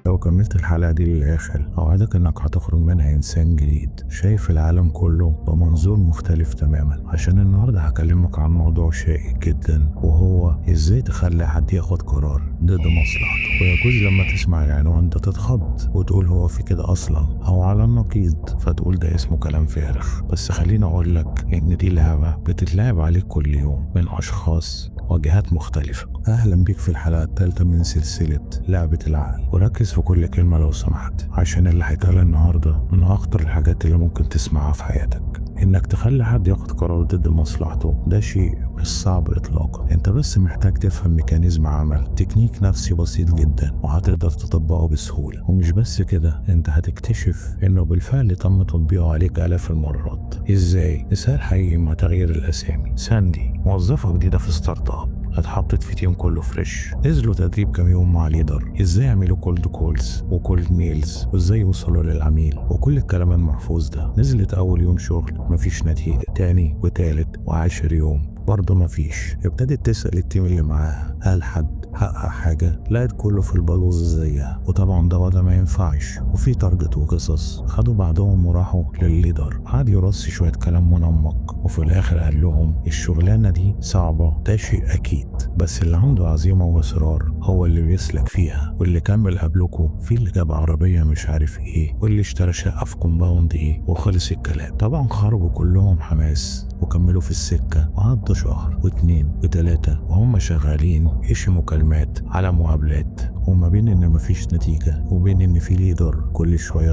لو كملت الحلقة دي للآخر أوعدك إنك هتخرج منها إنسان جديد شايف العالم كله بمنظور مختلف تماما. عشان النهاردة هكلمك عن موضوع شائك جدا، وهو إزاي تخلي حد ياخد قرار ضد مصلحته. ويجوز لما تسمع العنوان ده تتخض وتقول هو في كده أصلا، أو على النقيض فتقول ده اسمه كلام فارغ. بس خليني أقولك إن دي لعبة بتتلعب عليك كل يوم من أشخاص وجهات مختلفة. أهلا بيك في الحلقة الثالثة من سلسلة لعبة العقل، وركز في كل كلمة لو سمحت، عشان اللي هيتقال النهاردة من أخطر الحاجات اللي ممكن تسمعها في حياتك. إنك تخلي حد ياخد قرار ضد مصلحته ده شيء مش صعب إطلاقا. أنت بس محتاج تفهم ميكانيزم عمل تكنيك نفسي بسيط جدا وهتقدر تطبقه بسهولة. ومش بس كده، أنت هتكتشف إنه بالفعل تم تطبيقه عليك آلاف المرات. إزاي؟ مثال حقيقي مع تغيير الأسامي. ساندي موظفة جديدة في ستارت اب، اتحطت في تيم كله فريش. نزلوا تدريب كام يوم مع ليدر ازاي يعملوا كولد كولز وكولد ميلز وازاي يوصلوا للعميل وكل الكلام المحفوظ ده. نزلت اول يوم شغل مفيش نتيجة، تاني وتالت وعاشر يوم برضه مفيش. ابتدت تسأل التيم اللي معاها هل حد حقق حاجة، لقيت كله في البلوز زيها. وطبعا ده وضع ما ينفعش، وفي تارجت وقصص. خدوا بعضهم وراحوا للليدر، قعد يرص شوية كلام منمق، وفي الاخر قال لهم الشغلانة دي صعبة ده شيء اكيد، بس اللي عنده عزيمة واصرار هو اللي بيسلك فيها. واللي كمل قبلكم في اللي جاب عربية مش عارف ايه، واللي اشترى شقة في كومباوند ايه، وخلص الكلام. طبعا خرجوا كلهم حماس وكملوا في السكة، وعدوا شهر واتنين وتلاتة وهم شغالين يشي مكالمات على مقابلات، وما بين ان مفيش نتيجة وبين ان في ليدر كل شوية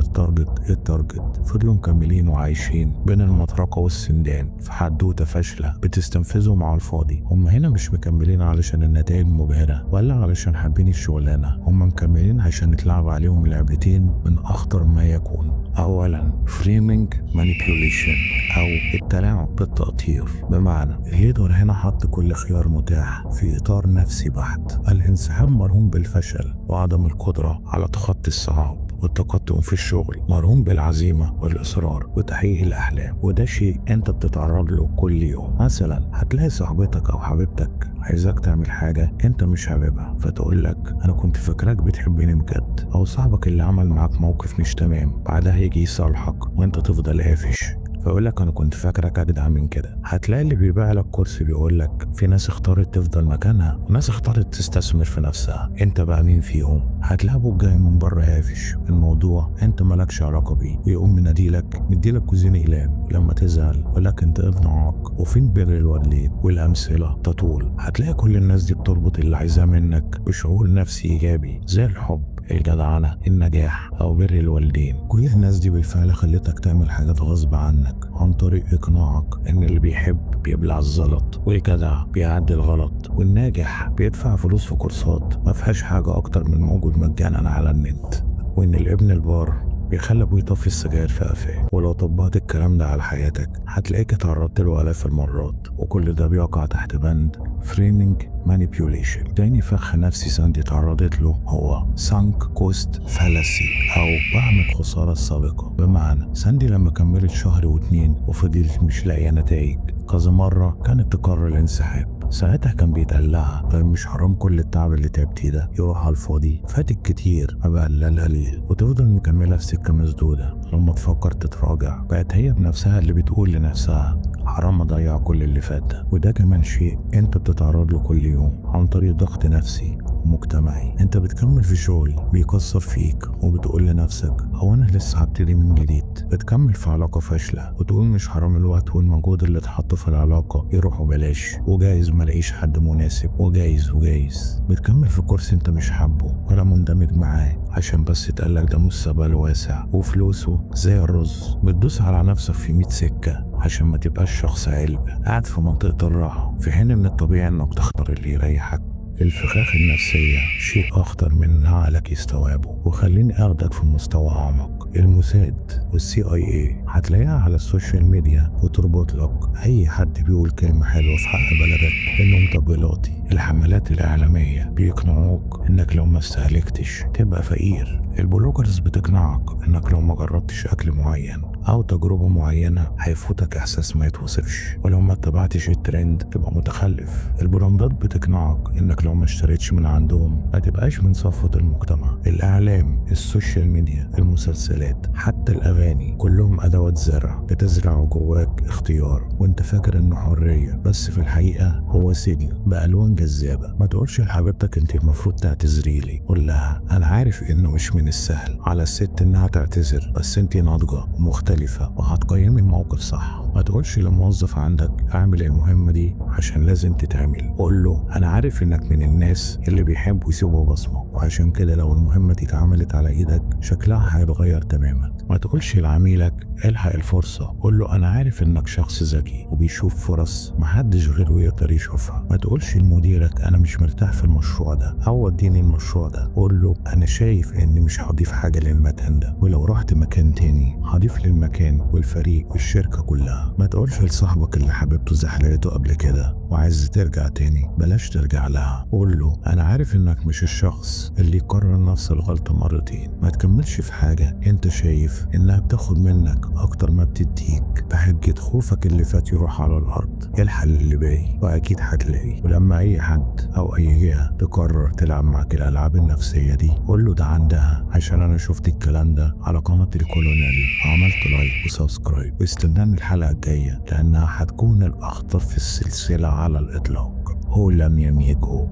التارجت فضلوا مكملين وعايشين بين المطرقة والسندان في حدوتة فاشلة بتستنفذهم على الفاضي. هم هنا مش مكملين علشان النتائج مبهرة ولا علشان حابين الشغلانة، هم مكملين عشان اتلعب عليهم لعبتين من اخطر ما يكون. اولا فريمينج مانيبيوليشن او التلاعب بالتأطير. بمعنى الليدر هنا حط كل خيار متاح في اطار نفسي بحت، الانسحاب مرهون بالفشل وعدم القدرة على تخطي الصعاب، والتقدم في الشغل مرهون بالعزيمة والإصرار وتحقيق الأحلام. وده شيء أنت بتتعرض له كل يوم. مثلا هتلاقي صاحبتك أو حبيبتك عايزاك تعمل حاجة أنت مش حاببها، فتقول لك أنا كنت فاكراك بتحبني بجد. أو صاحبك اللي عمل معاك موقف مش تمام بعدها يجي يصالحك وأنت تفضل قافش، فيقول لك انا كنت فاكرك اجدع من كده. هتلاقي اللي بيبيع لك كرسي بيقول لك في ناس اختارت تفضل مكانها وناس اختارت تستثمر في نفسها، انت بقى مين فيهم؟ هتلاقي ابوك جاي من بره قافش الموضوع انت مالكش علاقه بيه، ويقوم مديلك كوزين اقلام، ولما تزعل يقول لك انت ابن عاق وفين بر الوالدين. والامثله تطول. هتلاقي كل الناس دي بتربط اللي عايزاه منك بشعور نفسي ايجابي زي الحب، الجدعنة، النجاح أو بر الوالدين. كل الناس دي بالفعل خلتك تعمل حاجات غصب عنك عن طريق إقناعك إن اللي بيحب بيبلع الزلط، والجدع بيعدي الغلط، والناجح بيدفع فلوس في كورسات ما فيهاش حاجة أكتر من موجود مجانا على النت، وإن الابن البار بيخلي ابوه يطفي السجاير في قفاه. ولو طبقت الكلام ده على حياتك هتلاقيك اتعرضت له آلاف المرات، وكل ده بيقع تحت بند فريمينج مانيبيوليشن. تاني فخ نفسي ساندي اتعرضت له هو سانك كوست فالاسي او وهم الخسارة السابقة. بمعنى ساندي لما كملت شهر واتنين وفضلت مش لاقية نتائج كذا مرة كانت تقرر الانسحاب. ساعتها كان بيتقال لها طيب مش حرام كل التعب اللي تعبتيه ده يروح على الفاضي؟ فاتك كتير ما بقى الا القليل. وتفضل مكمله في سكه مسدوده. لما تفكر تتراجع بقت هي بنفسها اللي بتقول لنفسها حرام اضيع كل اللي فات ده. وده كمان شيء انت بتتعرض له كل يوم عن طريق ضغط نفسي مجتمعي. انت بتكمل في شغل بيكسر فيك وبتقول لنفسك هو انا لسه هبتدي من جديد. بتكمل في علاقه فاشله وتقول مش حرام الوقت والمجهود اللي اتحط في العلاقه يروحوا بلاش، وجايز ملاقيش حد مناسب، وجايز بتكمل في كورس انت مش حابه ولا مندمج معاه عشان بس يتقالك ده مستقبل واسع وفلوسه زي الرز. بتدوس على نفسك في 100 سكه عشان ما تبقاش شخص علب قاعد في منطقه الراحه، في حين من الطبيعي انك تختار اللي يريحك. الفخاخ النفسية شيء أخطر من إن عقلك يستوعبه. وخليني أخدك في مستوى أعمق. الموساد والCIA هتلاقيها على السوشيال ميديا وتربط لك أي حد بيقول كلمة حلوة في حق بلدك إنه مطبلاتي. الحملات الإعلامية بيقنعوك إنك لو ما استهلكتش تبقى فقير. البلوجرز بتقنعك إنك لو ما جربتش أكل معين او تجربة معينة هيفوتك احساس ما يتوصفش، ولو ما اتبعتش الترند تبقى متخلف. البراندات بتقنعك انك لو ما اشتريتش من عندهم ما تبقاش من صفوة المجتمع. الاعلام، السوشيال ميديا، المسلسلات، حتى الاغاني، كلهم ادوات زرع بتزرع جواك اختيار وانت فاكر انه حرية، بس في الحقيقة هو سجن بألوان جذابة. ما تقولش لحبيبتك انت المفروض تعتذري لي، قول لها انا عارف انه مش من السهل على الست انها تعتذر، بس انت ناضجة ومختلفة وهتقيمي الموقف صح. ما تقولش لموظف عندك اعمل المهمة دي عشان لازم تتعمل، قول له انا عارف انك من الناس اللي بيحبوا يسيبوا بصمة، وعشان كده لو المهمة دي اتعملت على ايدك شكلها هيتغير تماما. ما تقولش لعميلك الحق الفرصة، قول له انا عارف انك شخص ذكي وبيشوف فرص محدش غيره يقدر يشوفها. ما تقولش لمديرك انا مش مرتاح في المشروع ده او اديني المشروع ده، قول له انا شايف اني مش هضيف حاجة للمكان ده، ولو رحت مكان تاني هضيف للمكان والفريق والشركة كلها. ما تقولش لصاحبك اللي حبيبته زحلقته قبل كده وعايز ترجع تاني بلاش ترجع لها، قول له انا عارف انك مش الشخص اللي يكرر نفس الغلطة مرتين. ما تكملش في حاجة انت شايف انها بتاخد منك اكتر ما بتديك بحجة خوفك اللي فات يروح على الارض. الحل اللي باقي واكيد هتلاقي. ولما اي حد او اي جهة تقرر تلعب معاك الالعاب النفسية دي قول له ده عندها، عشان انا شفت الكلام ده على قناة الكولونيل وعملت لايك وسبسكرايب. واستناني الحلقة الجاية لانها هتكون الاخطر في السلسلة على الاطلاق. هو لم يميكو.